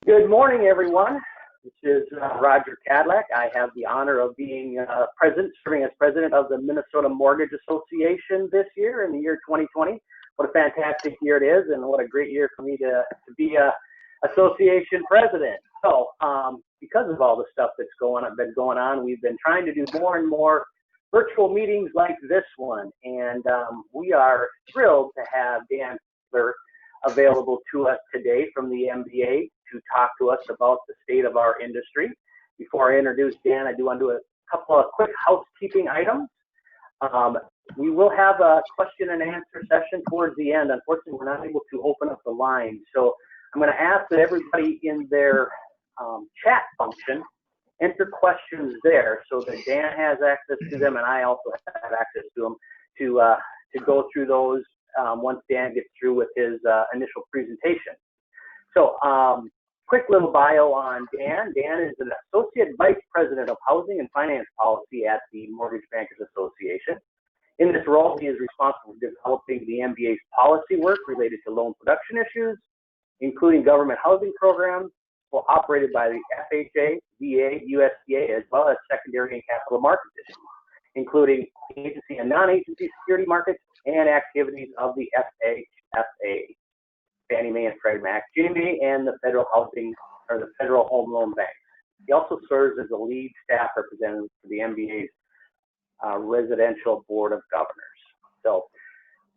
Good morning, everyone. This is Roger Cadillac. I have the honor of being serving as president of the Minnesota Mortgage Association this year in the year 2020. What a fantastic year it is, and what a great year for me to be a association president. So, because of all the stuff that's been going on, we've been trying to do more and more virtual meetings like this one, and we are thrilled to have Dan Fichtler available to us today from the MBA to talk to us about the state of our industry. Before I introduce Dan, I do want to do a couple of quick housekeeping items. We will have a question and answer session towards the end. Unfortunately, we're not able to open up the line. So I'm going to ask that everybody in their chat function enter questions there so that Dan has access to them and I also have access to them to go through those once Dan gets through with his initial presentation. So quick little bio on Dan. Dan is an Associate Vice President of Housing and Finance Policy at the Mortgage Bankers Association. In this role, he is responsible for developing the MBA's policy work related to loan production issues, including government housing programs, operated by the FHA, VA, USDA, as well as secondary and capital market issues, including agency and non-agency security markets and activities of the FHFA, Fannie Mae and Freddie Mac, Ginnie Mae, and the Federal Housing or the Federal Home Loan Bank. He also serves as a lead staff representative for the MBA's Residential Board of Governors. So,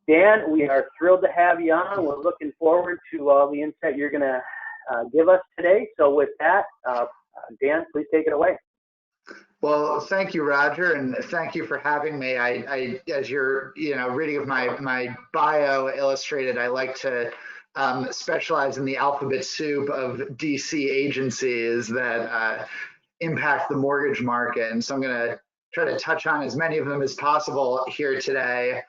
Dan, we are thrilled to have you on. We're looking forward to all the insight you're going to give us today. So, with that, Dan, please take it away. Well, thank you, Roger, and thank you for having me. I as you're, reading of my bio illustrated, I like to specialize in the alphabet soup of DC agencies that impact the mortgage market, and so I'm going to try to touch on as many of them as possible here today.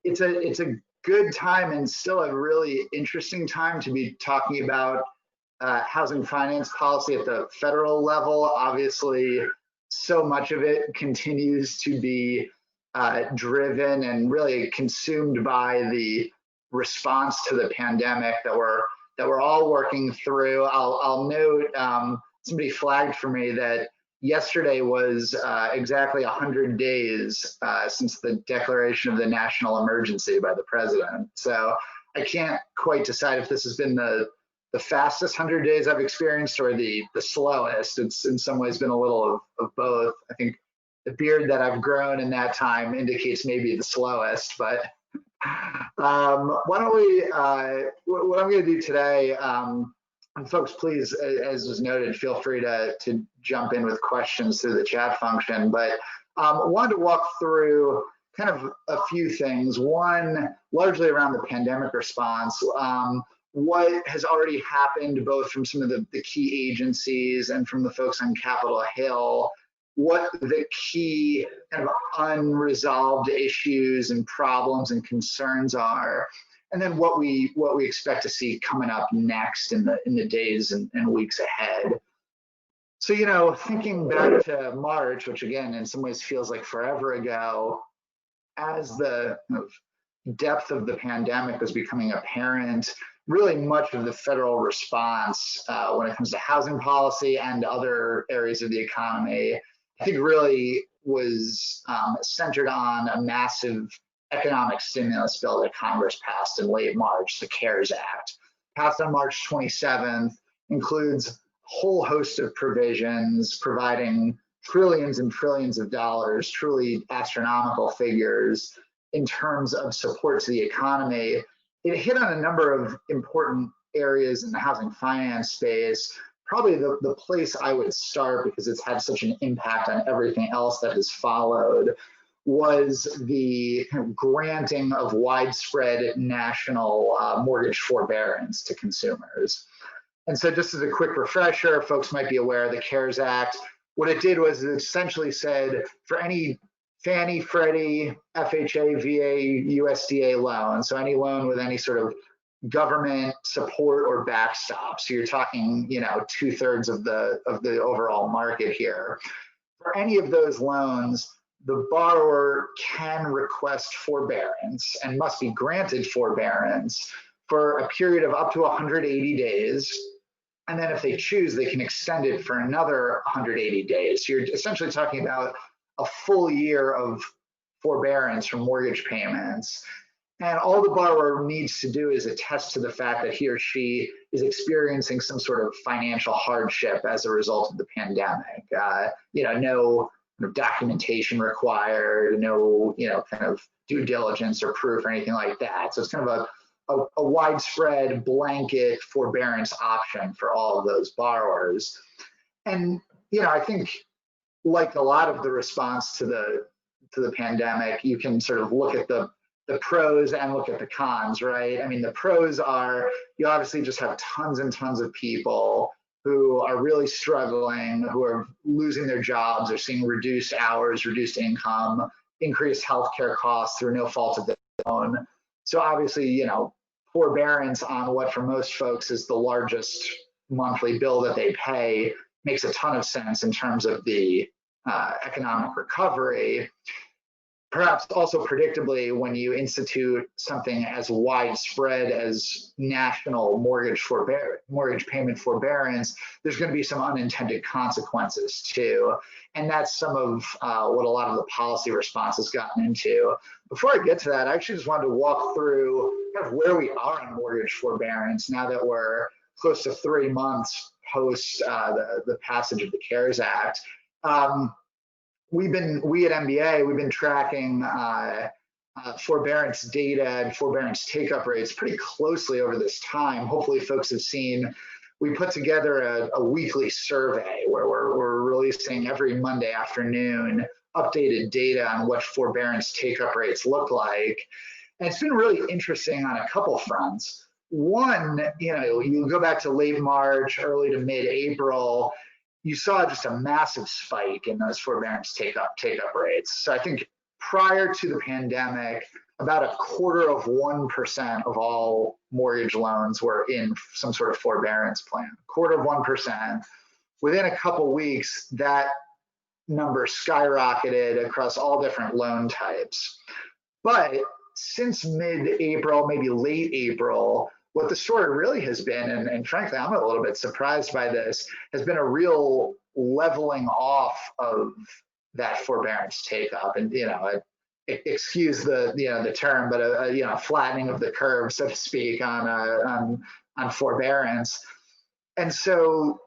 It's a good time and still a really interesting time to be talking about housing finance policy at the federal level. Obviously, so much of it continues to be driven and really consumed by the response to the pandemic that we're all working through. I'll note somebody flagged for me that yesterday was exactly 100 days since the declaration of the national emergency by the president. So I can't quite decide if this has been the fastest 100 days I've experienced or the slowest. It's in some ways been a little of both. I think the beard that I've grown in that time indicates maybe the slowest, but what I'm going to do today, and folks, please, as was noted, feel free to jump in with questions through the chat function, but I wanted to walk through kind of a few things. One, largely around the pandemic response, what has already happened both from some of the key agencies and from the folks on Capitol Hill, what the key kind of unresolved issues and problems and concerns are, and then what we expect to see coming up next in the days and weeks ahead. So, thinking back to March, which again in some ways feels like forever ago, as the depth of the pandemic was becoming apparent, really much of the federal response when it comes to housing policy and other areas of the economy, I think really was centered on a massive economic stimulus bill that Congress passed in late March, the CARES Act. Passed on March 27th, includes a whole host of provisions providing trillions and trillions of dollars, truly astronomical figures in terms of support to the economy. It hit on a number of important areas in the housing finance space. Probably the place I would start, because it's had such an impact on everything else that has followed, was the kind of granting of widespread national mortgage forbearance to consumers. And so just as a quick refresher, folks might be aware of the CARES Act. What it did was it essentially said for any Fannie, Freddie, FHA, VA, USDA loan, so any loan with any sort of government support or backstop, so you're talking 2/3 of the overall market here. For any of those loans, the borrower can request forbearance and must be granted forbearance for a period of up to 180 days And then if they choose, they can extend it for another 180 days. So you're essentially talking about a full year of forbearance from mortgage payments. And all the borrower needs to do is attest to the fact that he or she is experiencing some sort of financial hardship as a result of the pandemic. No documentation required, no kind of due diligence or proof or anything like that. So it's kind of a widespread blanket forbearance option for all of those borrowers. And I think, like a lot of the response to the pandemic, you can sort of look at the pros and look at the cons, right? I mean, the pros are you obviously just have tons and tons of people who are really struggling, who are losing their jobs, or seeing reduced hours, reduced income, increased healthcare costs through no fault of their own. So obviously, forbearance on what for most folks is the largest monthly bill that they pay makes a ton of sense in terms of the economic recovery. Perhaps also predictably, when you institute something as widespread as national mortgage payment forbearance, there's going to be some unintended consequences too. And that's some of what a lot of the policy response has gotten into. Before I get to that, I actually just wanted to walk through kind of where we are on mortgage forbearance now that we're close to 3 months post the passage of the CARES Act. We at MBA, we've been tracking forbearance data and forbearance take-up rates pretty closely over this time. Hopefully folks have seen, we put together a weekly survey where we're releasing every Monday afternoon updated data on what forbearance take-up rates look like. And it's been really interesting on a couple fronts. One, you go back to late March, early to mid-April, you saw just a massive spike in those forbearance take-up rates. So I think prior to the pandemic, about 0.25% of all mortgage loans were in some sort of forbearance plan. 0.25%. Within a couple weeks, that number skyrocketed across all different loan types. But since mid-April, maybe late April, what the story really has been, and frankly, I'm a little bit surprised by this, has been a real leveling off of that forbearance take-up. And, excuse the term, but a flattening of the curve, so to speak, on forbearance. And so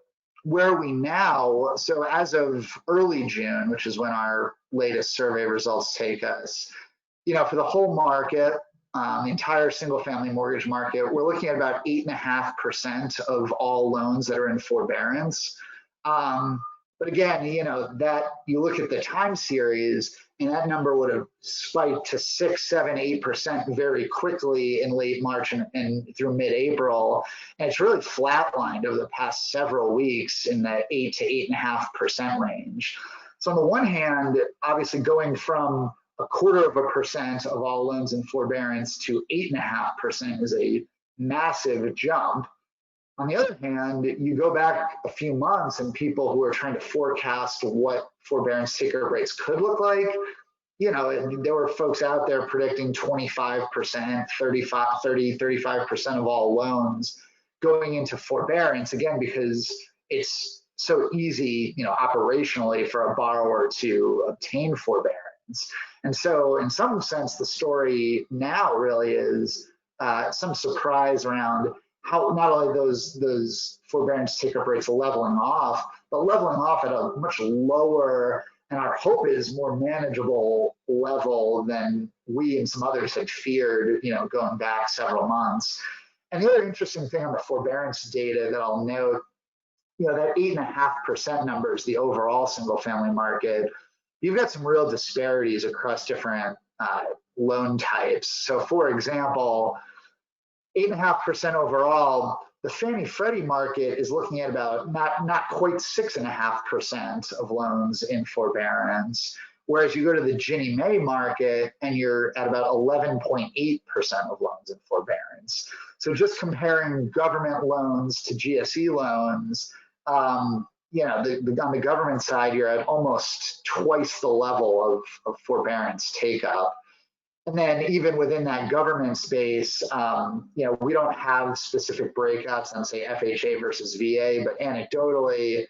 where are we now? So as of early June, which is when our latest survey results take us, for the whole market, the entire single-family mortgage market, we're looking at about 8.5% of all loans that are in forbearance. But again, that you look at the time series, and that number would have spiked to 6, 7, 8% very quickly in late March and through mid-April, and it's really flatlined over the past several weeks in the 8 to 8.5% range. So on the one hand, obviously going from 0.25% of all loans in forbearance to 8.5% is a massive jump. On the other hand, you go back a few months and people who are trying to forecast what forbearance take-up rates could look like, there were folks out there predicting 25%, 35% of all loans going into forbearance, again, because it's so easy, operationally for a borrower to obtain forbearance. And so in some sense, the story now really is some surprise around how not only those forbearance take-up rates leveling off, but leveling off at a much lower, and our hope is more manageable level than we and some others had feared, going back several months. And the other interesting thing on the forbearance data that I'll note, that 8.5% number is the overall single-family market. You've got some real disparities across different loan types. So for example, 8.5% overall, the Fannie Freddie market is looking at about not quite 6.5% of loans in forbearance, whereas you go to the Ginnie Mae market and you're at about 11.8% of loans in forbearance. So just comparing government loans to GSE loans, on the government side, you're at almost twice the level of forbearance take-up. And then even within that government space, we don't have specific breakouts on, say, FHA versus VA, but anecdotally,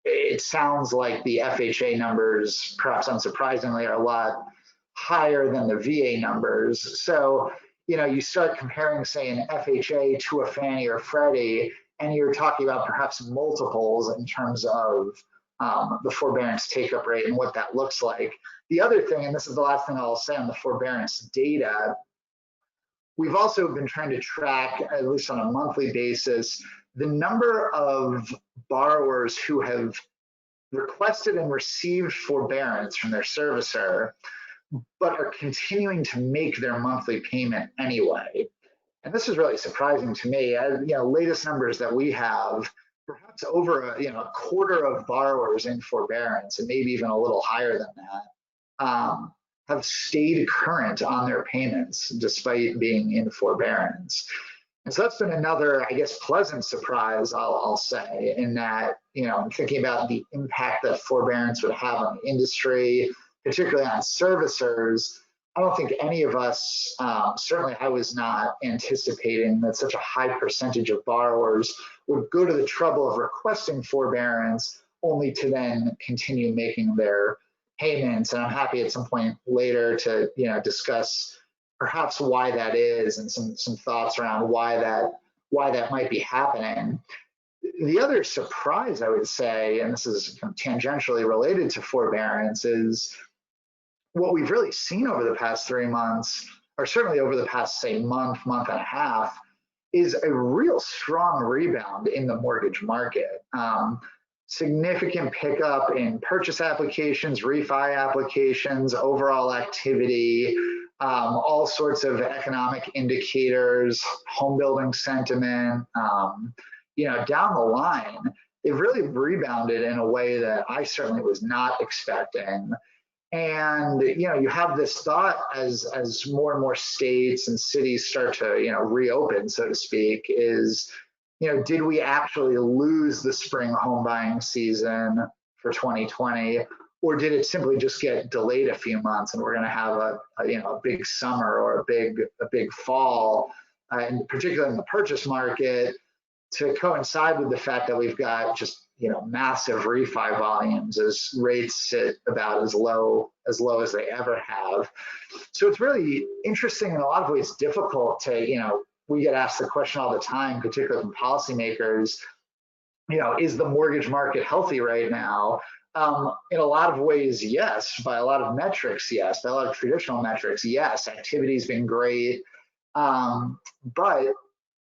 it sounds like the FHA numbers, perhaps unsurprisingly, are a lot higher than the VA numbers. So, you start comparing, say, an FHA to a Fannie or Freddie, and you're talking about perhaps multiples in terms of the forbearance take-up rate and what that looks like. The other thing, and this is the last thing I'll say on the forbearance data, we've also been trying to track, at least on a monthly basis, the number of borrowers who have requested and received forbearance from their servicer, but are continuing to make their monthly payment anyway. And this is really surprising to me. Latest numbers that we have, perhaps over a quarter of borrowers in forbearance, and maybe even a little higher than that, have stayed current on their payments despite being in forbearance. And so that's been another, I guess, pleasant surprise, I'll say, in that, I'm thinking about the impact that forbearance would have on the industry, particularly on servicers. I don't think any of us, certainly I was not anticipating that such a high percentage of borrowers would go to the trouble of requesting forbearance only to then continue making their payments. And I'm happy at some point later to discuss perhaps why that is and some thoughts around why that might be happening. The other surprise, I would say, and this is tangentially related to forbearance, is what we've really seen over the past 3 months, or certainly over the past, say, month and a half, is a real strong rebound in the mortgage market. Significant pickup in purchase applications, refi applications, overall activity, all sorts of economic indicators, home building sentiment, down the line, they've really rebounded in a way that I certainly was not expecting. And you have this thought as more and more states and cities start to reopen, so to speak, is did we actually lose the spring home buying season for 2020, or did it simply just get delayed a few months and we're going to have a big summer or a big fall, and particularly in the purchase market, to coincide with the fact that we've got just massive refi volumes as rates sit about as low as they ever have. So it's really interesting, in a lot of ways difficult to, we get asked the question all the time, particularly from policymakers, is the mortgage market healthy right now? In a lot of ways, yes. By a lot of metrics, yes. By a lot of traditional metrics, yes. Activity's been great, but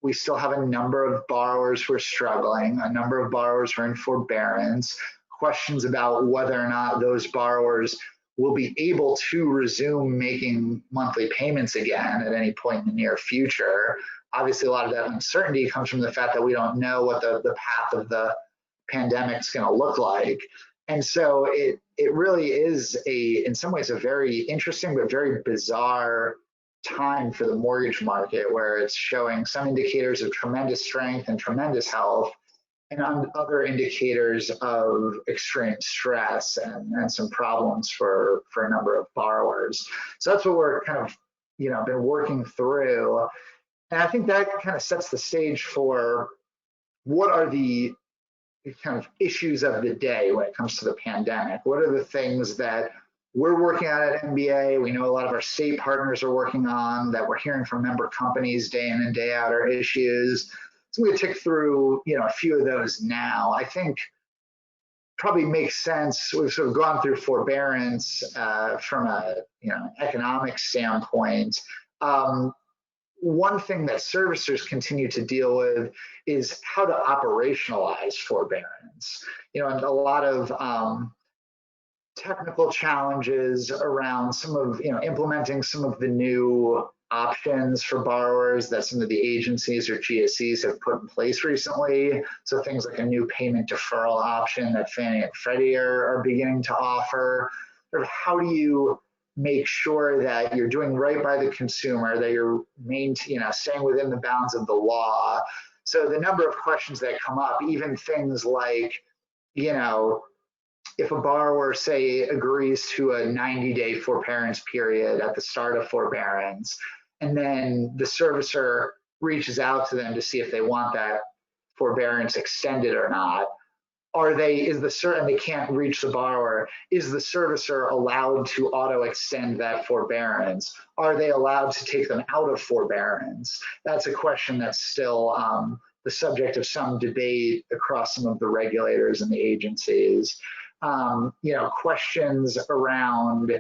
we still have a number of borrowers who are struggling, a number of borrowers who are in forbearance, questions about whether or not those borrowers will be able to resume making monthly payments again at any point in the near future. Obviously, a lot of that uncertainty comes from the fact that we don't know what the path of the pandemic is going to look like. And so it really is in some ways, a very interesting but very bizarre time for the mortgage market, where it's showing some indicators of tremendous strength and tremendous health, and other indicators of extreme stress and some problems for a number of borrowers. So that's what we're kind of been working through. And I think that kind of sets the stage for what are the kind of issues of the day when it comes to the pandemic. What are the things that we're working on at MBA? We know a lot of our state partners are working on, that we're hearing from member companies day in and day out, are issues. So I'm going to tick through a few of those now. I think probably makes sense. We've sort of gone through forbearance from a economic standpoint. One thing that servicers continue to deal with is how to operationalize forbearance. And a lot of technical challenges around some of implementing some of the new options for borrowers that some of the agencies or GSEs have put in place recently. So things like a new payment deferral option that Fannie and Freddie are beginning to offer. Sort of how do you make sure that you're doing right by the consumer, that you're staying within the bounds of the law? So the number of questions that come up, even things like, if a borrower, say, agrees to a 90-day forbearance period at the start of forbearance, and then the servicer reaches out to them to see if they want that forbearance extended or not, and they can't reach the borrower, is the servicer allowed to auto extend that forbearance? Are they allowed to take them out of forbearance? That's a question that's still the subject of some debate across some of the regulators and the agencies. Questions around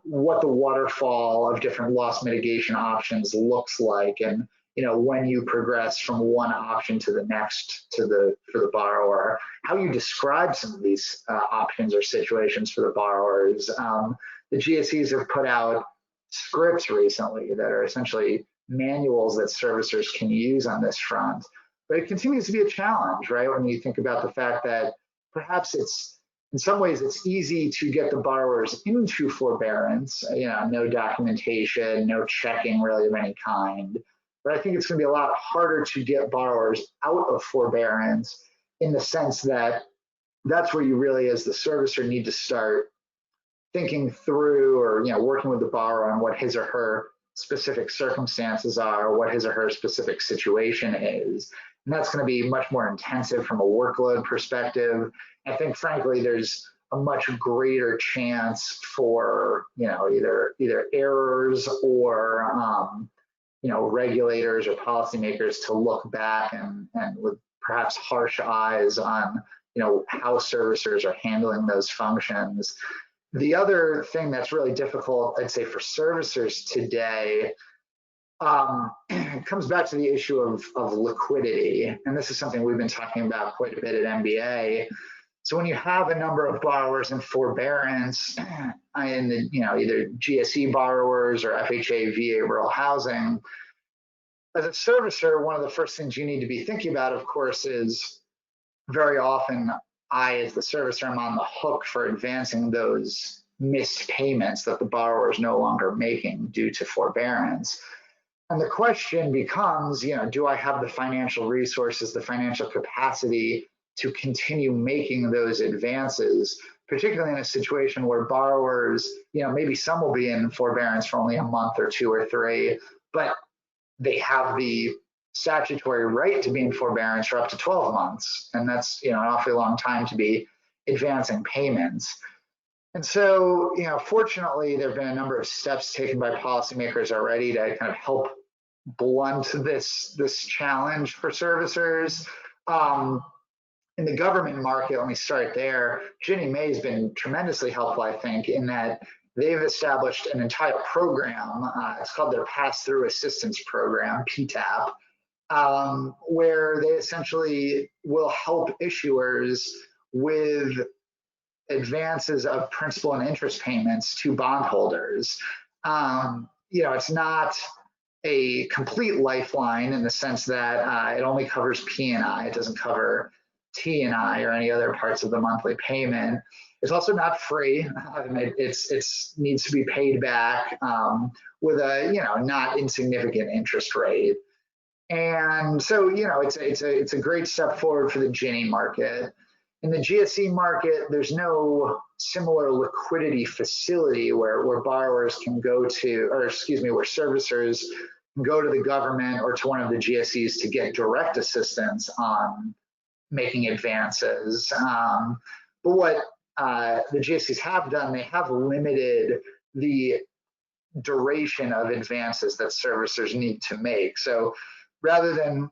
what the waterfall of different loss mitigation options looks like, and when you progress from one option to the next for the borrower, how you describe some of these options or situations for the borrowers. The GSEs have put out scripts recently that are essentially manuals that servicers can use on this front, but it continues to be a challenge, right? When you think about the fact that perhaps in some ways it's easy to get the borrowers into forbearance, no documentation, no checking really of any kind. But I think it's going to be a lot harder to get borrowers out of forbearance, in the sense that that's where you really, as the servicer, need to start thinking through, or working with the borrower on what his or her specific circumstances are, or what his or her specific situation is. And that's going to be much more intensive from a workload perspective. I think, frankly, there's a much greater chance for either errors or regulators or policymakers to look back and with perhaps harsh eyes on how servicers are handling those functions. The other thing that's really difficult, I'd say, for servicers today comes back to the issue of liquidity. And this is something we've been talking about quite a bit at MBA. So when you have a number of borrowers in forbearance, in either GSE borrowers or FHA, VA, rural housing, as a servicer, one of the first things you need to be thinking about, of course, is very often I, as the servicer, am on the hook for advancing those missed payments that the borrower is no longer making due to forbearance. And the question becomes, do I have the financial resources, the financial capacity to continue making those advances, particularly in a situation where borrowers, maybe some will be in forbearance for only a month or 2 or 3, but they have the statutory right to be in forbearance for up to 12 months. And that's, an awfully long time to be advancing payments. And so, fortunately, there have been a number of steps taken by policymakers already to kind of help blunt this challenge for servicers. In the government market, let me start there. Ginnie Mae has been tremendously helpful, I think, in that they've established an entire program. It's called their Pass-Through Assistance Program, PTAP, where they essentially will help issuers with advances of principal and interest payments to bondholders. It's not a complete lifeline in the sense that it only covers P&I. It doesn't cover T&I or any other parts of the monthly payment. It's also not free. It needs to be paid back with a not insignificant interest rate. And so it's a great step forward for the Ginnie market. In the GSE market, there's no similar liquidity facility where borrowers can go to, where servicers can go to the government or to one of the GSEs to get direct assistance on making advances. But what the GSEs have done, they have limited the duration of advances that servicers need to make. So rather than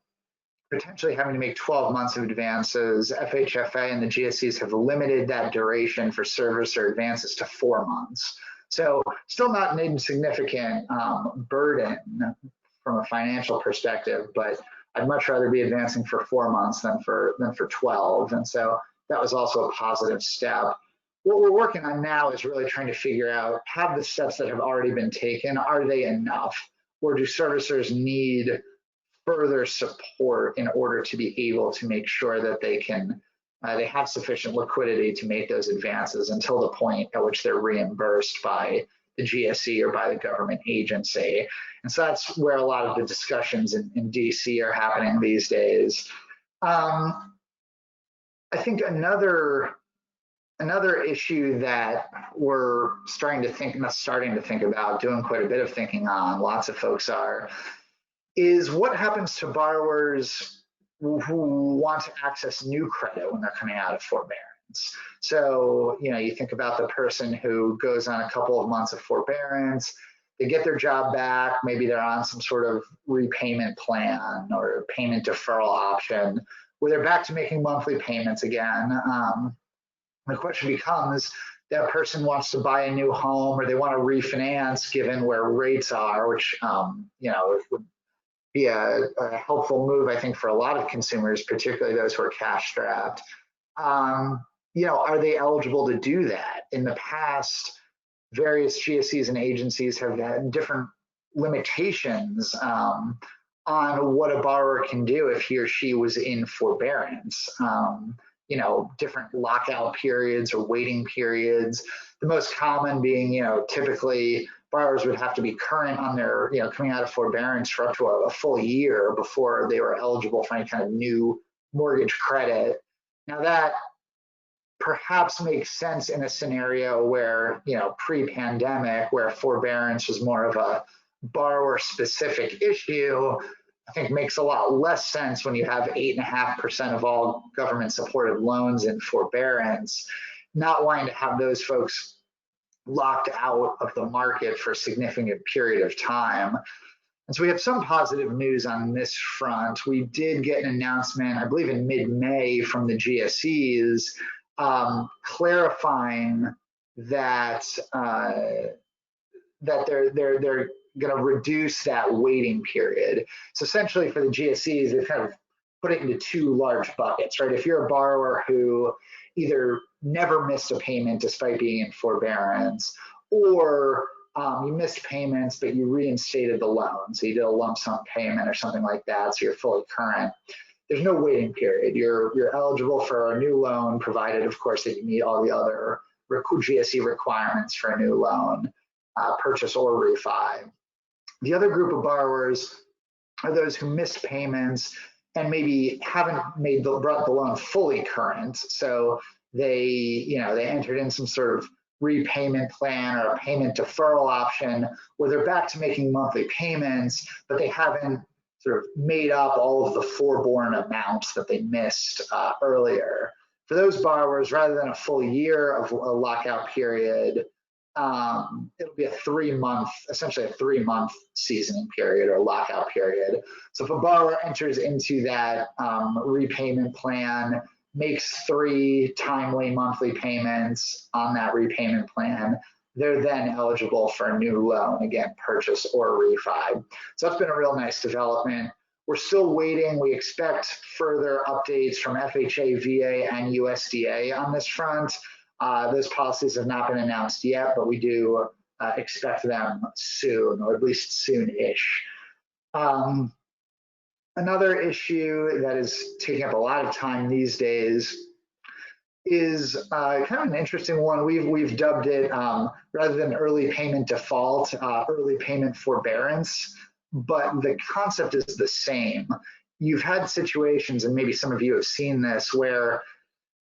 potentially having to make 12 months of advances, FHFA and the GSEs have limited that duration for servicer advances to 4 months. So still not an insignificant burden from a financial perspective, but I'd much rather be advancing for 4 months than for 12. And so that was also a positive step. What we're working on now is really trying to figure out, have the steps that have already been taken, are they enough? Or do servicers need further support in order to be able to make sure that they have sufficient liquidity to make those advances until the point at which they're reimbursed by the GSE or by the government agency. And so that's where a lot of the discussions in DC are happening these days. I think another Another issue that we're starting to think about, doing quite a bit of thinking on, lots of folks are, is what happens to borrowers who want to access new credit when they're coming out of forbearance. So, you think about the person who goes on a couple of months of forbearance, they get their job back, maybe they're on some sort of repayment plan or payment deferral option, where they're back to making monthly payments again. The question becomes, that person wants to buy a new home or they want to refinance given where rates are, which, it would be a helpful move, I think, for a lot of consumers, particularly those who are cash strapped. Are they eligible to do that? In the past, various GSEs and agencies have had different limitations on what a borrower can do if he or she was in forbearance. Different lockout periods or waiting periods. The most common being, typically borrowers would have to be current on their, coming out of forbearance for up to a full year before they were eligible for any kind of new mortgage credit. Now that perhaps makes sense in a scenario where, pre-pandemic, where forbearance was more of a borrower-specific issue. I think makes a lot less sense when you have 8.5% of all government-supported loans in forbearance, not wanting to have those folks locked out of the market for a significant period of time. And so we have some positive news on this front. We did get an announcement, I believe in mid-May, from the GSEs clarifying that they're going to reduce that waiting period. So essentially for the GSEs, they've kind of put it into two large buckets, right? If you're a borrower who either never missed a payment despite being in forbearance, or you missed payments, but you reinstated the loan. So you did a lump sum payment or something like that, so you're fully current. There's no waiting period. You're eligible for a new loan, provided, of course, that you meet all the other GSE requirements for a new loan, purchase or refi. The other group of borrowers are those who missed payments and maybe haven't brought the loan fully current. So they entered in some sort of repayment plan or a payment deferral option where they're back to making monthly payments, but they haven't sort of made up all of the forborne amounts that they missed earlier. For those borrowers, rather than a full year of a lockout period, it'll be essentially a 3-month seasoning period or lockout period. So if a borrower enters into that repayment plan, makes 3 timely monthly payments on that repayment plan, they're then eligible for a new loan, again, purchase or refi. So that's been a real nice development. We're still waiting. We expect further updates from FHA, VA, and USDA on this front. Those policies have not been announced yet, but we do expect them soon, or at least soon-ish. Another issue that is taking up a lot of time these days is kind of an interesting one. We've dubbed it, rather than early payment default, early payment forbearance, but the concept is the same. You've had situations, and maybe some of you have seen this, where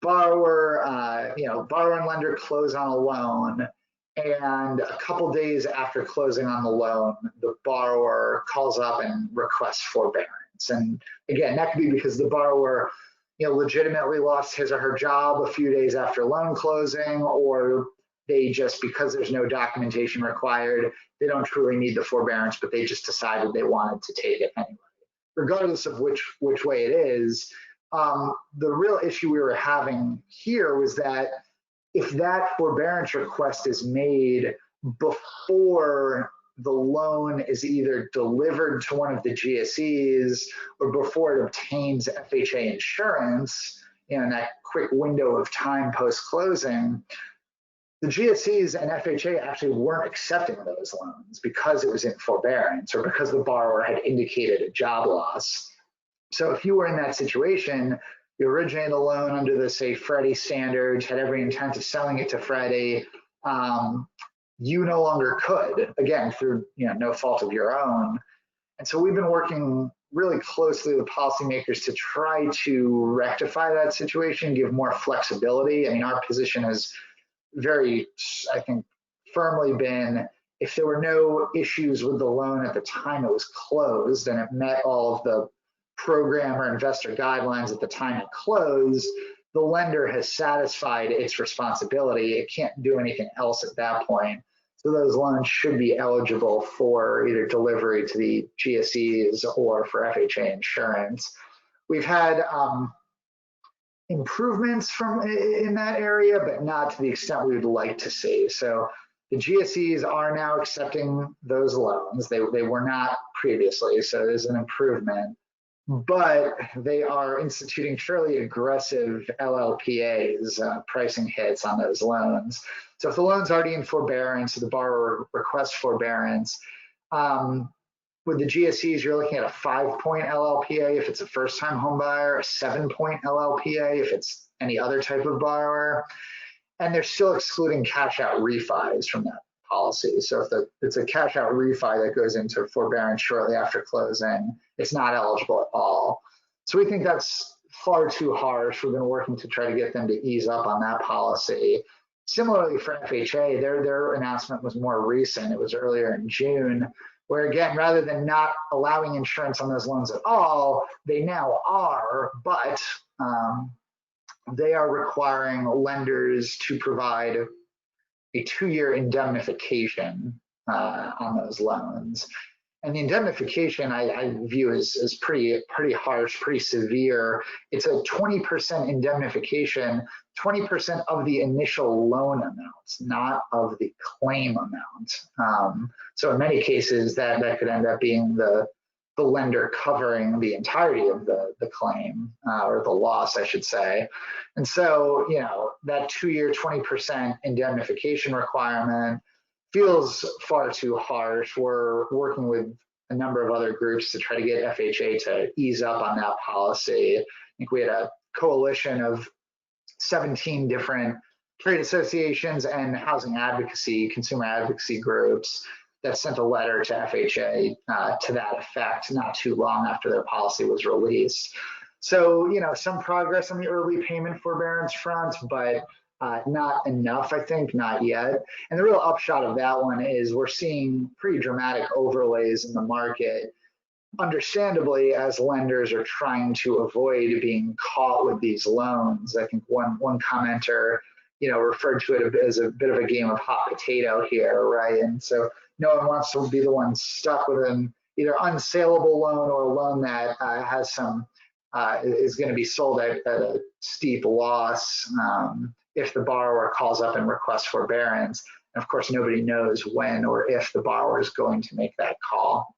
borrower and lender close on a loan, and a couple days after closing on the loan, the borrower calls up and requests forbearance. And again, that could be because the borrower legitimately lost his or her job a few days after loan closing, or they just, because there's no documentation required, they don't truly need the forbearance, but they just decided they wanted to take it anyway. Regardless of which way it is, the real issue we were having here was that if that forbearance request is made before the loan is either delivered to one of the GSEs or before it obtains FHA insurance, in that quick window of time post-closing, the GSEs and FHA actually weren't accepting those loans because it was in forbearance or because the borrower had indicated a job loss. So if you were in that situation, you originated a loan under the, say, Freddie standards, had every intent of selling it to Freddie, you no longer could, again, through no fault of your own. And so we've been working really closely with policymakers to try to rectify that situation, give more flexibility. I mean, our position has very, I think, firmly been, if there were no issues with the loan at the time it was closed and it met all of the program or investor guidelines at the time it closed, the lender has satisfied its responsibility. It can't do anything else at that point. So those loans should be eligible for either delivery to the GSEs or for FHA insurance. We've had improvements in that area, but not to the extent we would like to see. So the GSEs are now accepting those loans. They were not previously, so there's an improvement. But they are instituting fairly aggressive LLPAs, pricing hits on those loans. So if the loan's already in forbearance, the borrower requests forbearance, with the GSEs, you're looking at a 5-point LLPA if it's a first-time home buyer, a 7-point LLPA if it's any other type of borrower, and they're still excluding cash-out refis from that policy. So if it's a cash-out refi that goes into forbearance shortly after closing, it's not eligible at all. So we think that's far too harsh. We've been working to try to get them to ease up on that policy. Similarly for FHA, their announcement was more recent. It was earlier in June, where again, rather than not allowing insurance on those loans at all, they now are, but they are requiring lenders to provide a 2-year indemnification on those loans. And the indemnification I view as pretty harsh, pretty severe. It's a 20% indemnification, 20% of the initial loan amount, not of the claim amount. So in many cases, that could end up being the lender covering the entirety of the claim or the loss, I should say. And so, you know, that 2-year 20% indemnification requirement feels far too harsh. We're working with a number of other groups to try to get FHA to ease up on that policy. I think we had a coalition of 17 different trade associations and housing advocacy, consumer advocacy groups that sent a letter to FHA to that effect not too long after their policy was released. So, you know, some progress on the early payment forbearance front, but not enough, I think, not yet. And the real upshot of that one is we're seeing pretty dramatic overlays in the market, understandably, as lenders are trying to avoid being caught with these loans. I think one commenter, you know, referred to it as a bit of a game of hot potato here, right? And so no one wants to be the one stuck with an either unsaleable loan or a loan that has some is going to be sold at a steep loss if the borrower calls up and requests forbearance. And of course, nobody knows when or if the borrower is going to make that call.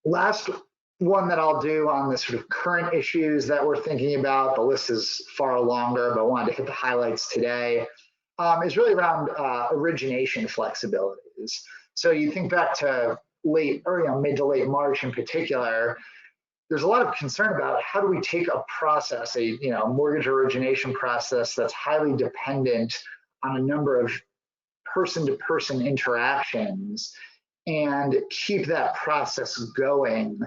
Last one that I'll do on the sort of current issues that we're thinking about, the list is far longer, but I wanted to hit the highlights today, is really around origination flexibilities. So you think back to late, or mid to late March in particular, there's a lot of concern about how do we take a process, a mortgage origination process that's highly dependent on a number of person-to-person interactions and keep that process going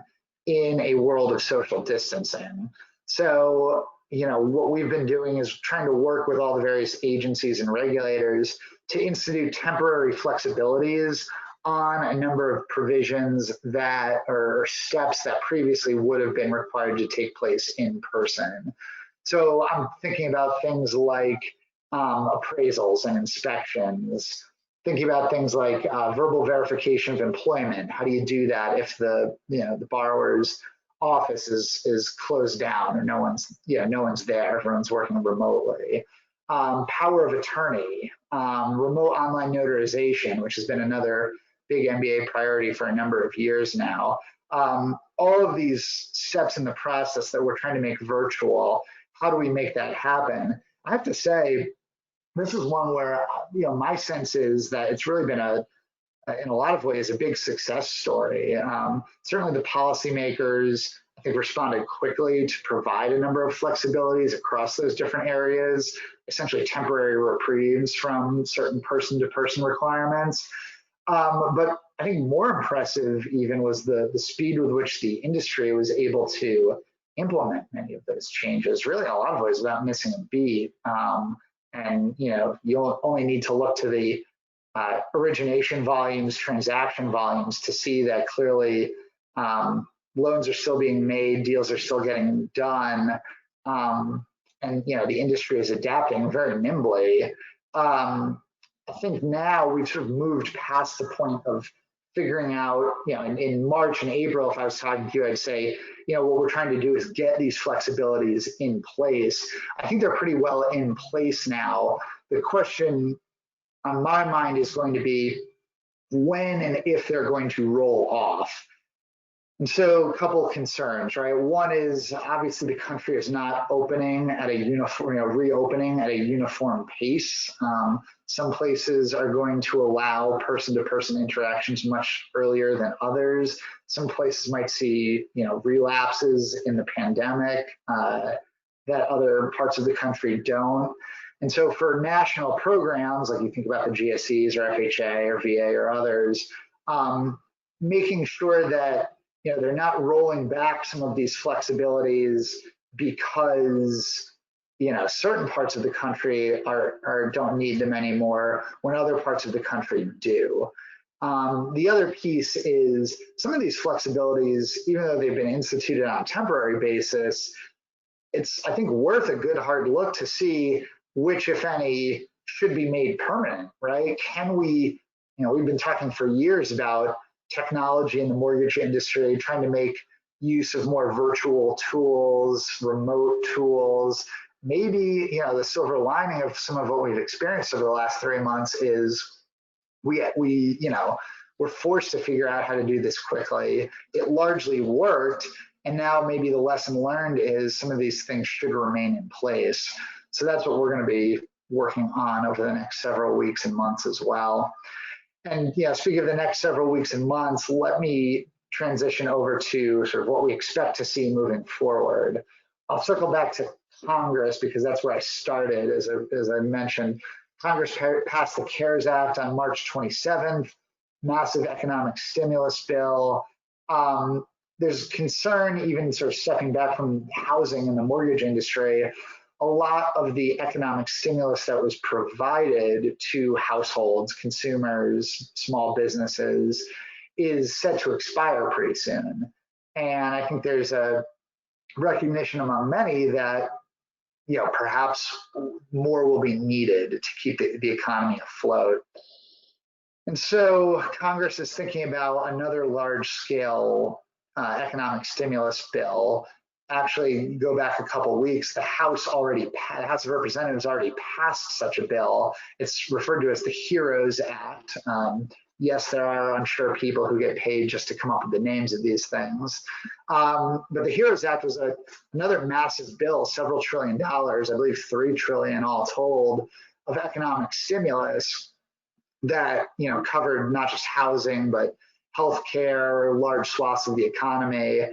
in a world of social distancing. So, what we've been doing is trying to work with all the various agencies and regulators to institute temporary flexibilities on a number of provisions that are steps that previously would have been required to take place in person. So I'm thinking about things like appraisals and inspections, thinking about things like verbal verification of employment. How do you do that if the borrower's office is closed down or no one's there, everyone's working remotely? Power of attorney, remote online notarization, which has been another big MBA priority for a number of years now. All of these steps in the process that we're trying to make virtual, how do we make that happen? I have to say, this is one where my sense is that it's really been in a lot of ways, a big success story. Certainly the policymakers, I think, responded quickly to provide a number of flexibilities across those different areas, essentially temporary reprieves from certain person-to-person requirements. But I think more impressive even was the speed with which the industry was able to implement many of those changes, really in a lot of ways without missing a beat. And you only need to look to the origination volumes, transaction volumes to see that clearly loans are still being made, deals are still getting done, and the industry is adapting very nimbly. I think now we've sort of moved past the point of figuring out, in March and April, if I was talking to you, I'd say, what we're trying to do is get these flexibilities in place. I think they're pretty well in place now. The question on my mind is going to be when and if they're going to roll off. And so a couple of concerns, right? One is obviously the country is not opening at a uniform, reopening at a uniform pace. Some places are going to allow person-to-person interactions much earlier than others. Some places might see, relapses in the pandemic that other parts of the country don't. And so for national programs, like you think about the GSEs or FHA or VA or others, making sure that they're not rolling back some of these flexibilities because certain parts of the country don't need them anymore when other parts of the country do. The other piece is some of these flexibilities, even though they've been instituted on a temporary basis, it's, I think, worth a good hard look to see which, if any, should be made permanent, right? Can we, we've been talking for years about technology in the mortgage industry, trying to make use of more virtual tools, remote tools. Maybe, the silver lining of some of what we've experienced over the last 3 months is we're forced to figure out how to do this quickly. It largely worked. And now maybe the lesson learned is some of these things should remain in place. So that's what we're going to be working on over the next several weeks and months as well. And speaking of the next several weeks and months, let me transition over to sort of what we expect to see moving forward. I'll circle back to Congress because that's where I started. As I mentioned, Congress passed the CARES Act on March 27th, massive economic stimulus bill. There's concern, even sort of stepping back from housing and the mortgage industry, a lot of the economic stimulus that was provided to households, consumers, small businesses is set to expire pretty soon. And I think there's a recognition among many that, perhaps more will be needed to keep the economy afloat. And so Congress is thinking about another large scale economic stimulus bill. Actually, go back a couple of weeks, the House of Representatives already passed such a bill. It's referred to as the HEROES Act. Yes, there are, I'm sure, people who get paid just to come up with the names of these things. But the HEROES Act was another massive bill, several $1 trillion, I believe $3 trillion all told, of economic stimulus that covered not just housing, but healthcare, large swaths of the economy.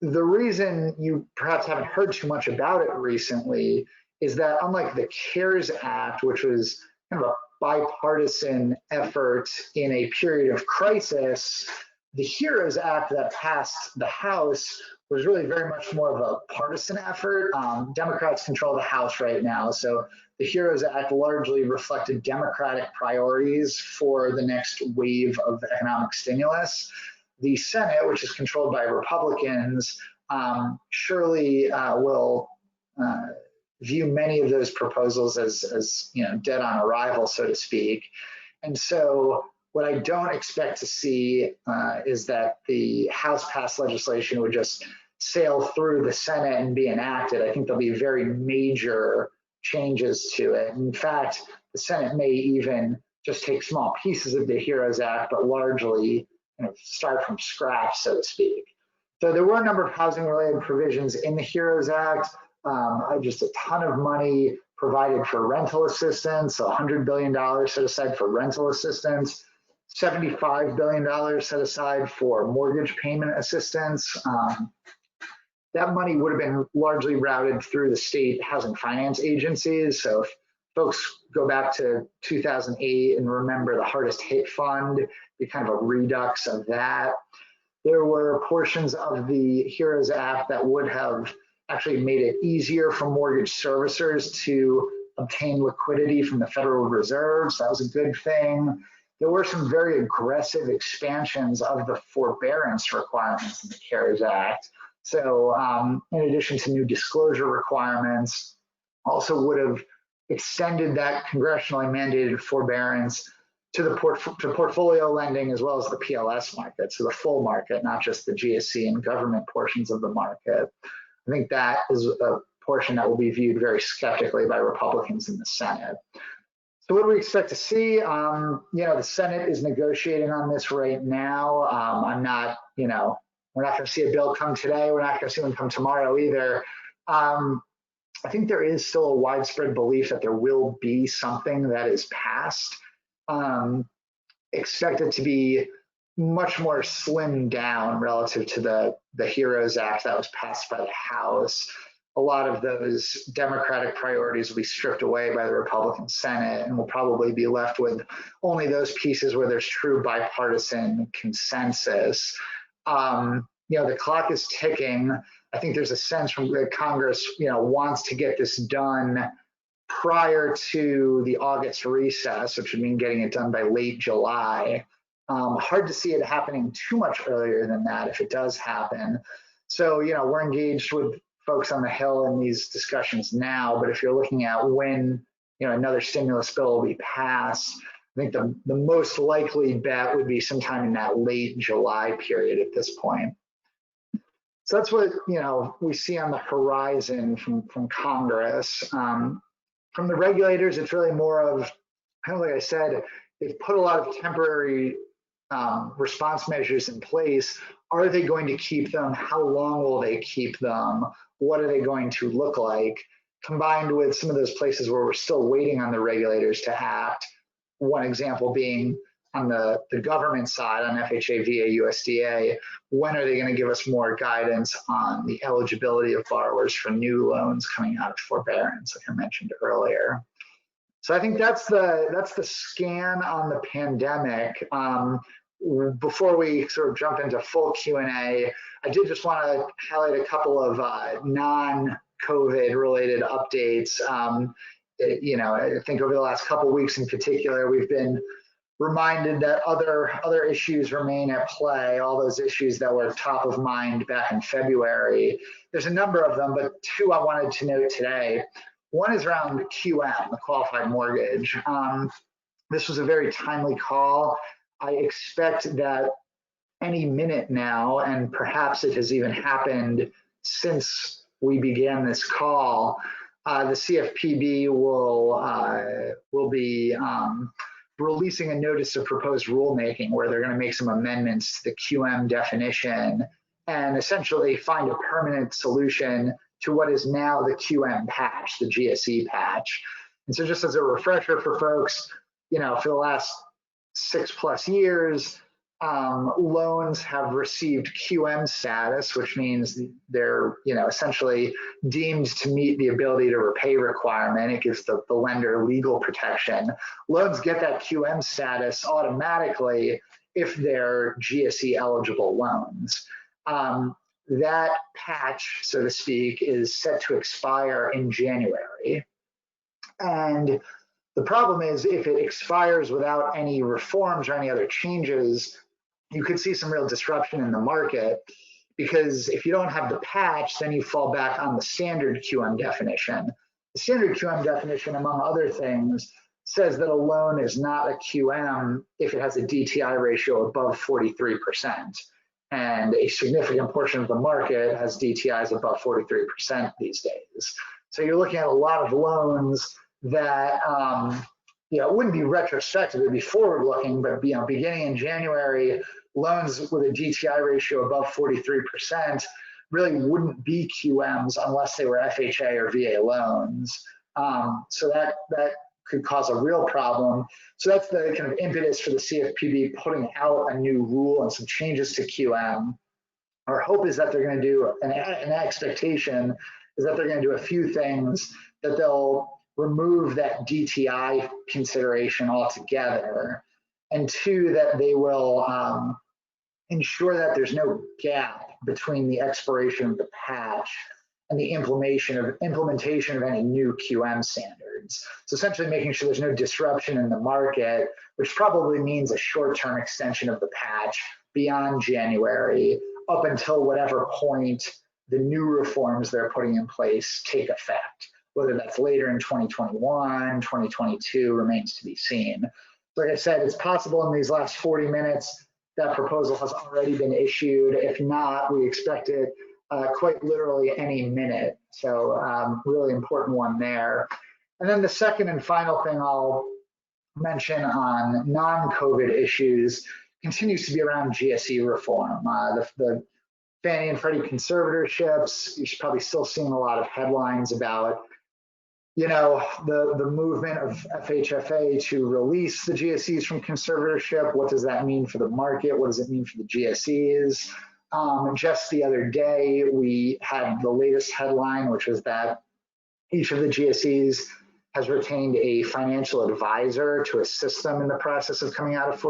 The reason you perhaps haven't heard too much about it recently is that unlike the CARES Act, which was kind of a bipartisan effort in a period of crisis, the HEROES Act that passed the House was really very much more of a partisan effort. Democrats control the House right now, so the HEROES Act largely reflected Democratic priorities for the next wave of economic stimulus. The Senate, which is controlled by Republicans, surely will view many of those proposals as dead on arrival, so to speak. And so what I don't expect to see is that the House-passed legislation would just sail through the Senate and be enacted. I think there'll be very major changes to it. In fact, the Senate may even just take small pieces of the HEROES Act, but largely start from scratch, so to speak. So there were a number of housing-related provisions in the HEROES Act, just a ton of money provided for rental assistance, $100 billion set aside for rental assistance, $75 billion set aside for mortgage payment assistance. That money would have been largely routed through the state housing finance agencies. So if folks go back to 2008 and remember the hardest hit fund, be kind of a redux of that. There were portions of the HEROES Act that would have actually made it easier for mortgage servicers to obtain liquidity from the Federal Reserve. So that was a good thing. There were some very aggressive expansions of the forbearance requirements in the CARES Act. So in addition to new disclosure requirements, also would have extended that congressionally mandated forbearance to the portfolio lending as well as the PLS market, so the full market, not just the GSE and government portions of the market. I think that is a portion that will be viewed very skeptically by Republicans in the Senate. So what do we expect to see? The Senate is negotiating on this right now. I'm not, we're not going to see a bill come today. We're not going to see one come tomorrow either. I think there is still a widespread belief that there will be something that is passed. Expect it to be much more slimmed down relative to the HEROES Act that was passed by the House. A lot of those Democratic priorities will be stripped away by the Republican Senate, and we'll probably be left with only those pieces where there's true bipartisan consensus. The clock is ticking. I think there's a sense from the Congress, wants to get this done prior to the August recess, which would mean getting it done by late July. Hard to see it happening too much earlier than that if it does happen. So, we're engaged with folks on the Hill in these discussions now, but if you're looking at when, another stimulus bill will be passed, I think the most likely bet would be sometime in that late July period at this point. So that's what, we see on the horizon from Congress. From the regulators, it's really more of, kind of like I said, they've put a lot of temporary response measures in place. Are they going to keep them? How long will they keep them? What are they going to look like? Combined with some of those places where we're still waiting on the regulators to act. One example being on the government side, on FHA, VA, USDA, when are they going to give us more guidance on the eligibility of borrowers for new loans coming out of forbearance, like I mentioned earlier? So I think that's the scan on the pandemic. Before we sort of jump into full Q&A, I did just want to highlight a couple of non-COVID related updates. I think over the last couple of weeks in particular, we've been reminded that other issues remain at play, all those issues that were top of mind back in February. There's a number of them, but two I wanted to note today. One is around QM, the qualified mortgage. This was a very timely call. I expect that any minute now, and perhaps it has even happened since we began this call, the CFPB will be releasing a notice of proposed rulemaking where they're going to make some amendments to the QM definition and essentially find a permanent solution to what is now the QM patch, the GSE patch. And so just as a refresher for folks, for the last 6+ years, loans have received QM status, which means they're essentially deemed to meet the ability to repay requirement. It gives the lender legal protection. Loans get that QM status automatically if they're GSE eligible loans. That patch, so to speak, is set to expire in January. And the problem is if it expires without any reforms or any other changes, you could see some real disruption in the market, because if you don't have the patch, then you fall back on the standard QM definition. The standard QM definition, among other things, says that a loan is not a QM if it has a DTI ratio above 43%. And a significant portion of the market has DTIs above 43% these days. So you're looking at a lot of loans that, it wouldn't be retrospective, it'd be forward-looking, but beginning in January, loans with a DTI ratio above 43% really wouldn't be QMs unless they were FHA or VA loans. So that could cause a real problem. So that's the kind of impetus for the CFPB putting out a new rule and some changes to QM. Our hope is that they're going to do, an expectation is that they're going to do a few things, that they'll remove that DTI consideration altogether, and two, that they will ensure that there's no gap between the expiration of the patch and the implementation of any new QM standards. So essentially making sure there's no disruption in the market, which probably means a short-term extension of the patch beyond January up until whatever point the new reforms they're putting in place take effect. Whether that's later in 2021, 2022 remains to be seen. Like I said, it's possible in these last 40 minutes that proposal has already been issued. If not, we expect it quite literally any minute. So really important one there. And then the second and final thing I'll mention on non-COVID issues continues to be around GSE reform. The Fannie and Freddie conservatorships, you're probably still seeing a lot of headlines about, you know, the movement of FHFA to release the GSEs from conservatorship. What does that mean for the market? What does it mean for the GSEs? Just the other day, we had the latest headline, which was that each of the GSEs has retained a financial advisor to assist them in the process of coming out of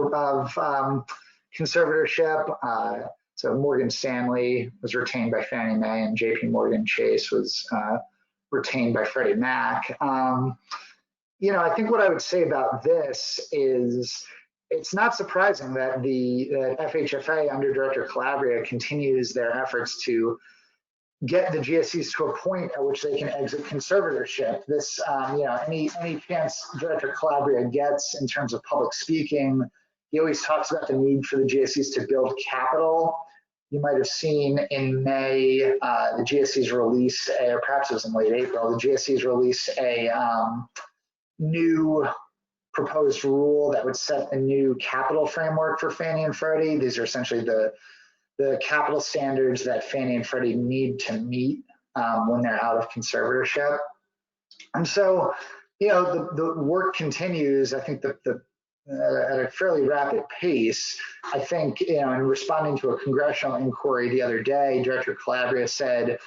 conservatorship. So Morgan Stanley was retained by Fannie Mae, and JP Morgan Chase was retained by Freddie Mac. You know, I think what I would say about this is it's not surprising that the FHFA under Director Calabria continues their efforts to get the GSEs to a point at which they can exit conservatorship. This, you know, any chance Director Calabria gets in terms of public speaking, he always talks about the need for the GSEs to build capital. You might have seen in May, the GSEs released, or perhaps it was in late April, the GSEs released a new proposed rule that would set a new capital framework for Fannie and Freddie. These are essentially the capital standards that Fannie and Freddie need to meet when they're out of conservatorship. And so, you know, the work continues. I think at a fairly rapid pace. I think, you know, in responding to a congressional inquiry the other day, Director Calabria said,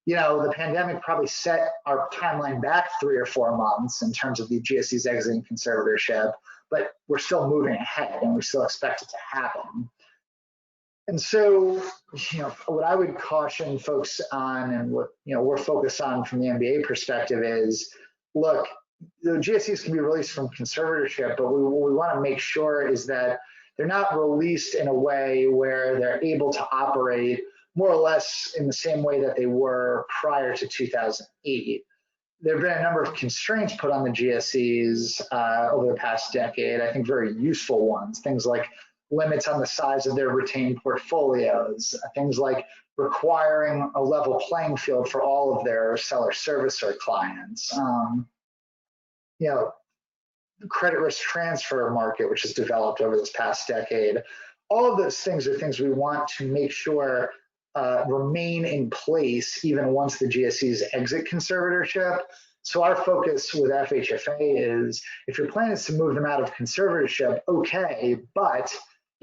you know, the pandemic probably set our timeline back 3 or 4 months in terms of the GSEs exiting conservatorship, but we're still moving ahead and we still expect it to happen. And so, you know, what I would caution folks on, and what, you know, we're focused on from the MBA perspective is, look, the GSEs can be released from conservatorship, but what we want to make sure is that they're not released in a way where they're able to operate more or less in the same way that they were prior to 2008. There have been a number of constraints put on the GSEs over the past decade, I think very useful ones, things like limits on the size of their retained portfolios, things like requiring a level playing field for all of their seller servicer clients. You know, the credit risk transfer market, which has developed over this past decade. All of those things are things we want to make sure remain in place even once the GSEs exit conservatorship. So our focus with FHFA is, if your plan is to move them out of conservatorship, okay, but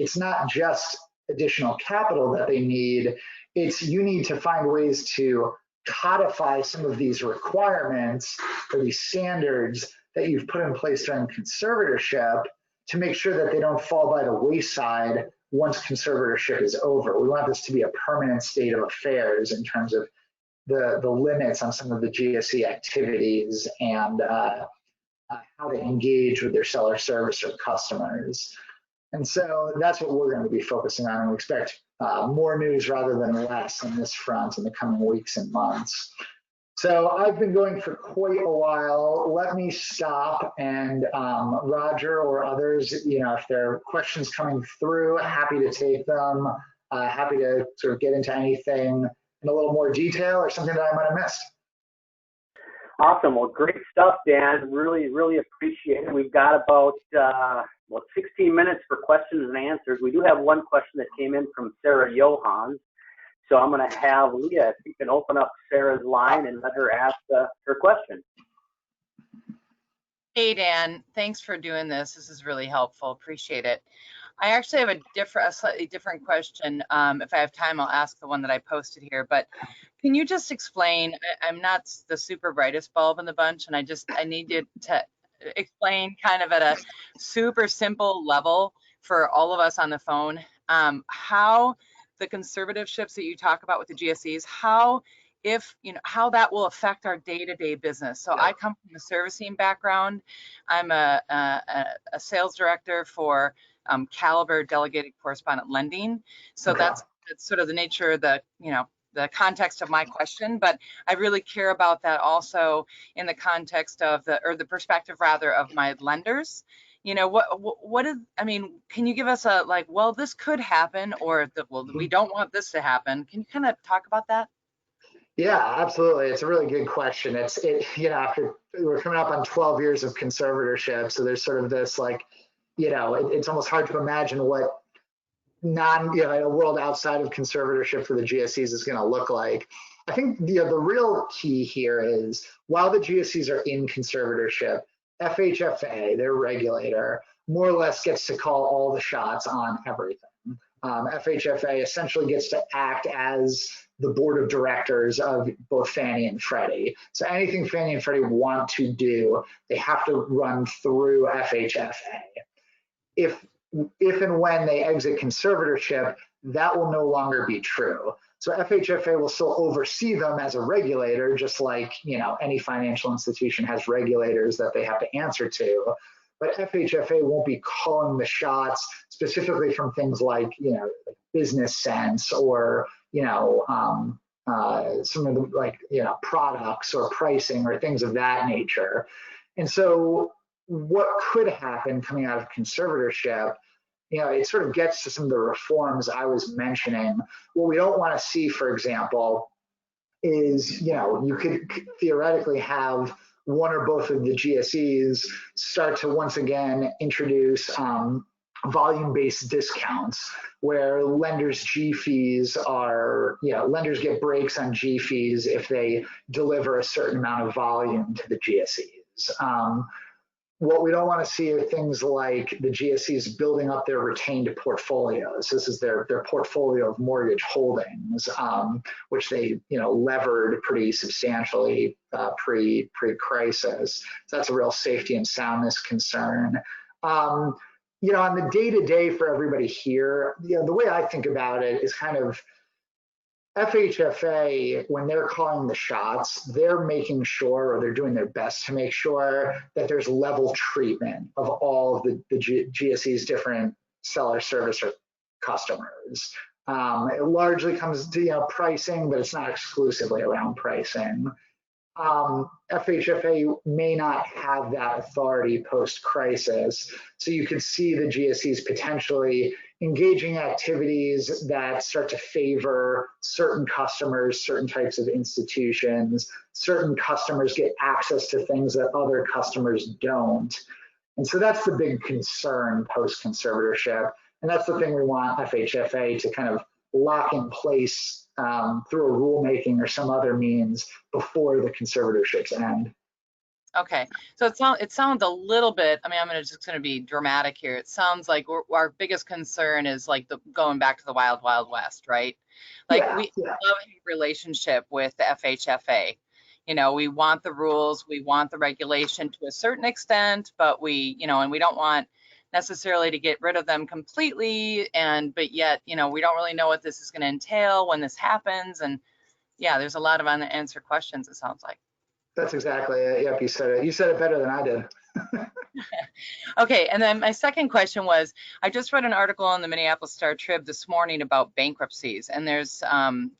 it's not just additional capital that they need, it's you need to find ways to codify some of these requirements or these standards that you've put in place during conservatorship to make sure that they don't fall by the wayside once conservatorship is over. We want this to be a permanent state of affairs in terms of the limits on some of the GSE activities and how to engage with their seller servicer customers. And so that's what we're going to be focusing on, and we expect more news rather than less on this front in the coming weeks and months. So I've been going for quite a while. Let me stop, and Roger or others, you know, if there are questions coming through, happy to take them. Happy to sort of get into anything in a little more detail or something that I might have missed. Awesome. Well, great stuff, Dan. Really, really appreciate it. We've got about 16 minutes for questions and answers. We do have one question that came in from Sarah Johans. So I'm going to have Leah, if you can open up Sarah's line and let her ask her question. Hey, Dan, thanks for doing this. This is really helpful. Appreciate it. I actually have a slightly different question. If I have time, I'll ask the one that I posted here. But Can you just explain? I'm not the super brightest bulb in the bunch, and I need you to explain kind of at a super simple level for all of us on the phone, how the conservatorships that you talk about with the GSEs, how if you know how that will affect our day-to-day business. So I come from a servicing background. I'm a sales director for Caliber Delegated Correspondent Lending. So that's sort of the nature of the the context of my question, but I really care about that also in the context of the perspective rather of my lenders. You know, what is, I mean, can you give us a like, well, this could happen, or well, we don't want this to happen. Can you kind of talk about that? Yeah, absolutely. It's a really good question. After we're coming up on 12 years of conservatorship, so there's sort of this like, it's almost hard to imagine what a world outside of conservatorship for the GSEs is going to look like. I think the real key here is while the GSEs are in conservatorship, FHFA, their regulator, more or less gets to call all the shots on everything. FHFA essentially gets to act as the board of directors of both Fannie and Freddie. So anything Fannie and Freddie want to do, they have to run through FHFA. If and when they exit conservatorship, that will no longer be true. So FHFA will still oversee them as a regulator, just like any financial institution has regulators that they have to answer to. But FHFA won't be calling the shots specifically from things like business sense or some of the products or pricing or things of that nature. And so what could happen coming out of conservatorship, it sort of gets to some of the reforms I was mentioning. What we don't want to see, for example, is, you could theoretically have one or both of the GSEs start to once again introduce volume-based discounts where lenders' G fees are, lenders get breaks on G fees if they deliver a certain amount of volume to the GSEs. What we don't want to see are things like the GSEs building up their retained portfolios. This is their portfolio of mortgage holdings, which they levered pretty substantially pre-crisis. So that's a real safety and soundness concern. On the day-to-day for everybody here, the way I think about it is kind of FHFA, when they're calling the shots, they're making sure, or they're doing their best to make sure that there's level treatment of all of the GSE's different seller servicer customers. It largely comes to pricing, but it's not exclusively around pricing. FHFA may not have that authority post-crisis, so you could see the GSEs potentially engaging activities that start to favor certain customers, certain types of institutions. Certain customers get access to things that other customers don't. And so that's the big concern post-conservatorship. And that's the thing we want FHFA to kind of lock in place through a rulemaking or some other means before the conservatorships end. Okay, so it sounds a little bit, I mean, I'm just going to be dramatic here. It sounds like our biggest concern is like going back to the wild, wild west, right? Like we love a relationship with the FHFA. We want the rules, we want the regulation to a certain extent, but and we don't want necessarily to get rid of them completely. But yet, we don't really know what this is going to entail when this happens. And yeah, there's a lot of unanswered questions, it sounds like. That's exactly it. Yep, you said it. You said it better than I did. Okay, and then my second question was, I just read an article in the Minneapolis Star-Trib this morning about bankruptcies, and there's,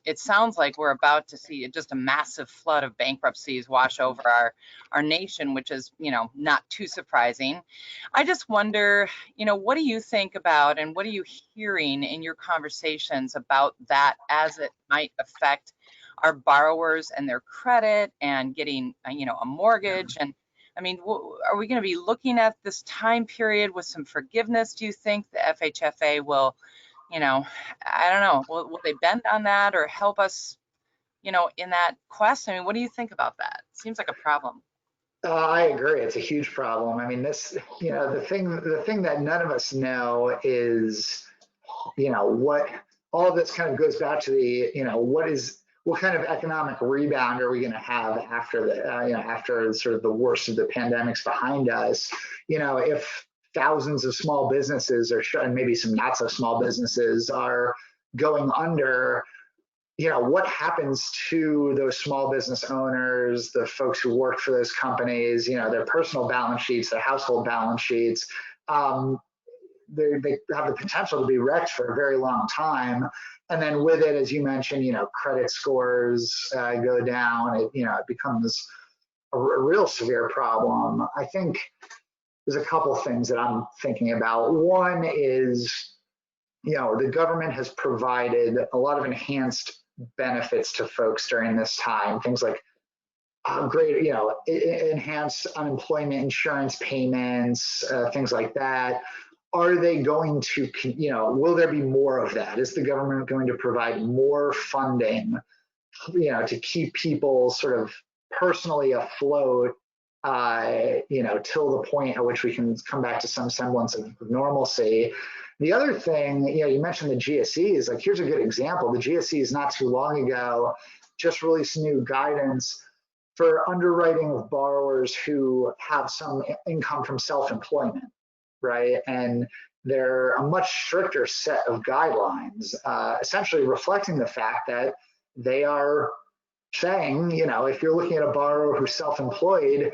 it sounds like we're about to see just a massive flood of bankruptcies wash over our nation, which is, not too surprising. I just wonder, what do you think about, and what are you hearing in your conversations about that as it might affect our borrowers and their credit and getting, a mortgage? And I mean, are we going to be looking at this time period with some forgiveness? Do you think the FHFA will, I don't know, will they bend on that or help us, in that quest? I mean, what do you think about that? Seems like a problem. I agree. It's a huge problem. I mean, this, the thing that none of us know is, what all of this kind of goes back to the, what kind of economic rebound are we going to have after the, after sort of the worst of the pandemic's behind us? If thousands of small businesses and maybe some not so small businesses are going under, what happens to those small business owners, the folks who work for those companies, their personal balance sheets, their household balance sheets. They have the potential to be wrecked for a very long time. And then with it, as you mentioned, credit scores go down. It becomes a real severe problem. I think there's a couple things that I'm thinking about. One is, the government has provided a lot of enhanced benefits to folks during this time. Things like great, enhanced unemployment insurance payments, things like that. Are they going to, will there be more of that? Is the government going to provide more funding, to keep people sort of personally afloat, till the point at which we can come back to some semblance of normalcy? The other thing, you mentioned the GSEs, like here's a good example. The GSEs not too long ago just released new guidance for underwriting of borrowers who have some income from self-employment, right? And they're a much stricter set of guidelines, essentially reflecting the fact that they are saying, if you're looking at a borrower who's self-employed,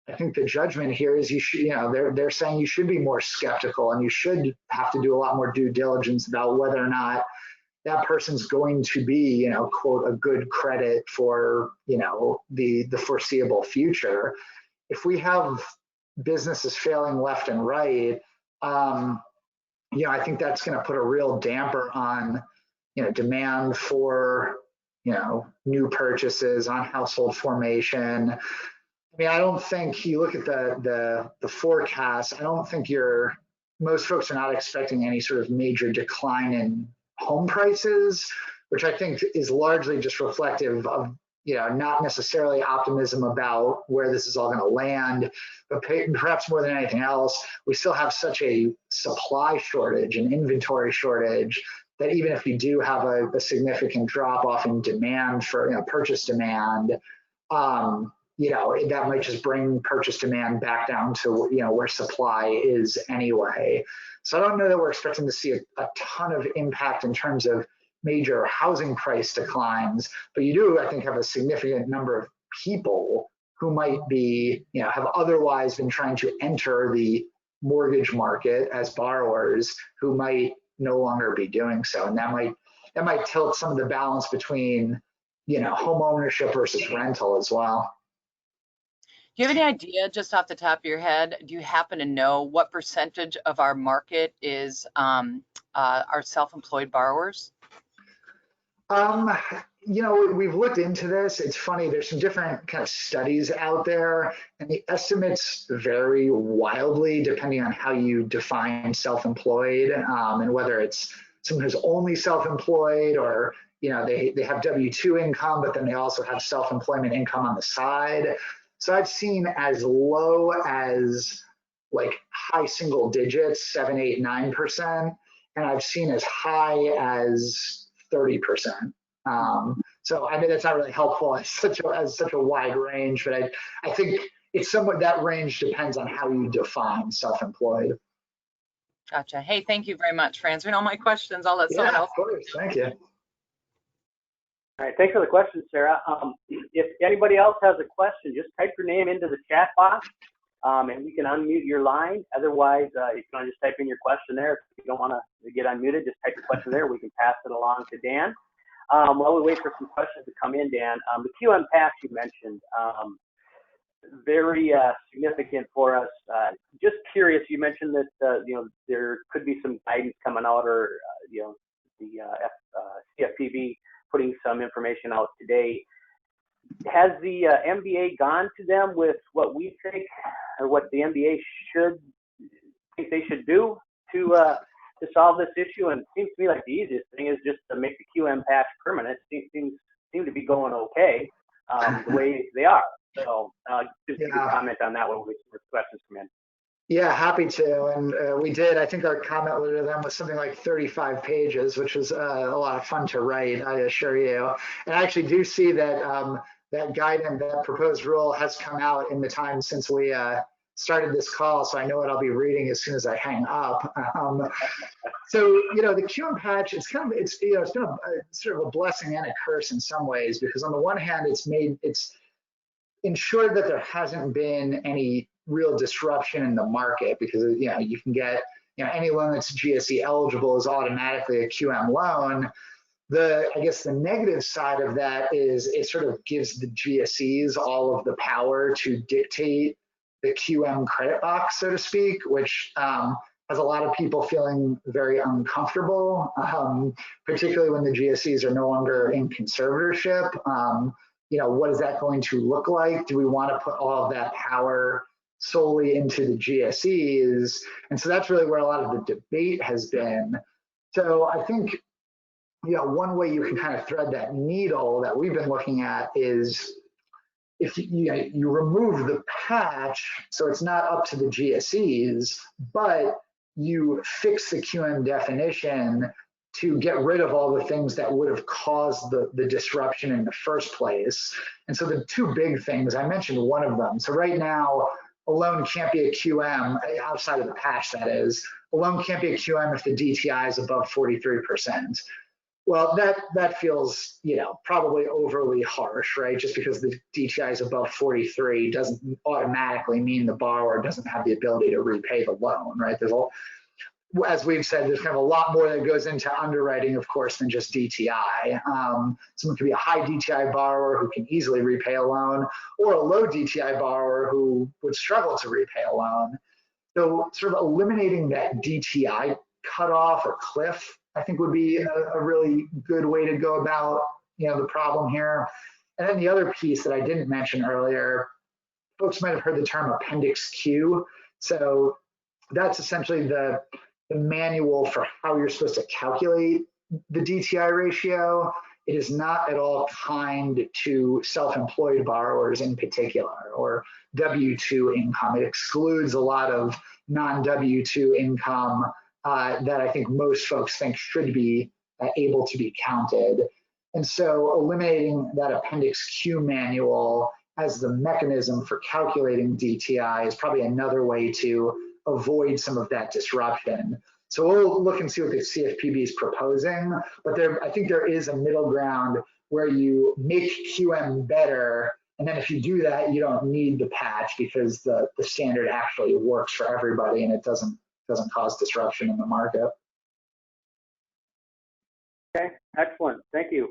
I think the judgment here is you should, they're saying you should be more skeptical and you should have to do a lot more due diligence about whether or not that person's going to be, quote, a good credit for, the foreseeable future. If we have businesses failing left and right, I think that's going to put a real damper on, demand for, new purchases, on household formation. I mean, I don't think you look at the forecast. I don't think most folks are not expecting any sort of major decline in home prices, which I think is largely just reflective of, not necessarily optimism about where this is all going to land, but perhaps more than anything else, we still have such a supply shortage and inventory shortage that even if you do have a significant drop off in demand for purchase demand, that might just bring purchase demand back down to where supply is anyway. So I don't know that we're expecting to see a ton of impact in terms of major housing price declines, but you do, I think, have a significant number of people who might be, have otherwise been trying to enter the mortgage market as borrowers who might no longer be doing so. And that might tilt some of the balance between, home ownership versus rental as well. Do you have any idea, just off the top of your head, do you happen to know what percentage of our market is our self-employed borrowers? We've looked into this. It's funny, there's some different kind of studies out there, and the estimates vary wildly depending on how you define self-employed, and whether it's someone who's only self-employed or, they have W-2 income, but then they also have self-employment income on the side. So I've seen as low as like high single digits, 7, 8, 9%, and I've seen as high as 30%. So I mean, that's not really helpful as such a wide range, but I think it's somewhat, that range depends on how you define self-employed. Gotcha. Hey, thank you very much for answering all my questions. I'll let someone else. Of course. Thank you. All right, thanks for the question, Sarah. If anybody else has a question, just type your name into the chat box, and we can unmute your line. Otherwise, you can just type in your question there. If you don't want to get unmuted, just type your question there. We can pass it along to Dan. While we wait for some questions to come in, Dan, the QM Pass you mentioned, very significant for us. Just curious, you mentioned that there could be some guidance coming out, or the CFPB putting some information out today. Has the MBA gone to them with what we think, or what the MBA think they should do to solve this issue? And it seems to me like the easiest thing is just to make the QM Pass permanent. Seem to be going okay the way they are. So just a comment on that when we questions come in. Yeah, happy to. And we did. I think our comment letter to them was something like 35 pages, which was a lot of fun to write, I assure you. And I actually do see that that guidance, that proposed rule has come out in the time since we started this call. So I know what I'll be reading as soon as I hang up. So, the QM patch, it's been sort of a blessing and a curse in some ways, because on the one hand, it's ensured that there hasn't been any real disruption in the market, because you can get any loan that's GSE eligible is automatically a QM loan. I guess the negative side of that is it sort of gives the GSEs all of the power to dictate the QM credit box, so to speak, which has a lot of people feeling very uncomfortable, particularly when the GSEs are no longer in conservatorship. What is that going to look like? Do we want to put all of that power solely into the GSEs? And so that's really where a lot of the debate has been. So I think, one way you can kind of thread that needle that we've been looking at is if you remove the patch, so it's not up to the GSEs, but you fix the QM definition to get rid of all the things that would have caused the disruption in the first place. And so the two big things, I mentioned one of them. So right now, a loan can't be a QM, outside of the patch that is, a loan can't be a QM if the DTI is above 43%. Well, that feels, probably overly harsh, right? Just because the DTI is above 43 doesn't automatically mean the borrower doesn't have the ability to repay the loan, right? As we've said, there's kind of a lot more that goes into underwriting, of course, than just DTI. Someone could be a high DTI borrower who can easily repay a loan, or a low DTI borrower who would struggle to repay a loan. So sort of eliminating that DTI cutoff or cliff, I think would be a really good way to go about, the problem here. And then the other piece that I didn't mention earlier, folks might have heard the term Appendix Q. So that's essentially the manual for how you're supposed to calculate the DTI ratio. It is not at all kind to self-employed borrowers in particular, or W-2 income. It excludes a lot of non-W-2 income that I think most folks think should be able to be counted. And so eliminating that Appendix Q manual as the mechanism for calculating DTI is probably another way to avoid some of that disruption. So we'll look and see what the CFPB is proposing, but I think there is a middle ground where you make QM better, and then if you do that, you don't need the patch because the standard actually works for everybody and it doesn't cause disruption in the market. Okay, excellent, thank you.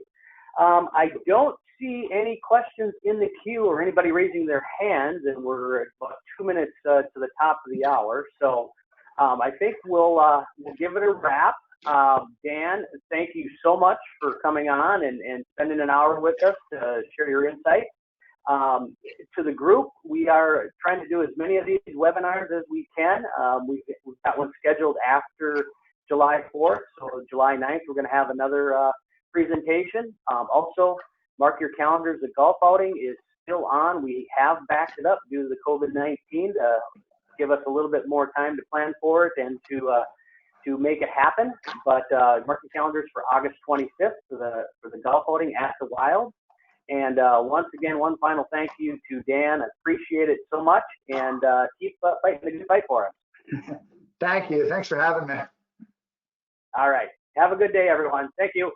I don't see any questions in the queue or anybody raising their hands, and we're about 2 minutes to the top of the hour. So I think we'll give it a wrap. Dan, thank you so much for coming on and spending an hour with us to share your insight. To the group, we are trying to do as many of these webinars as we can. We've got one scheduled after July 4th, so July 9th, we're going to have another presentation. Also, mark your calendars, the golf outing is still on. We have backed it up due to the COVID-19 to give us a little bit more time to plan for it and to make it happen. But mark your calendars for August 25th for the golf outing at the Wild. And once again, one final thank you to Dan. I appreciate it so much, and keep fighting the good fight for us. Thank you. Thanks for having me. All right. Have a good day, everyone. Thank you.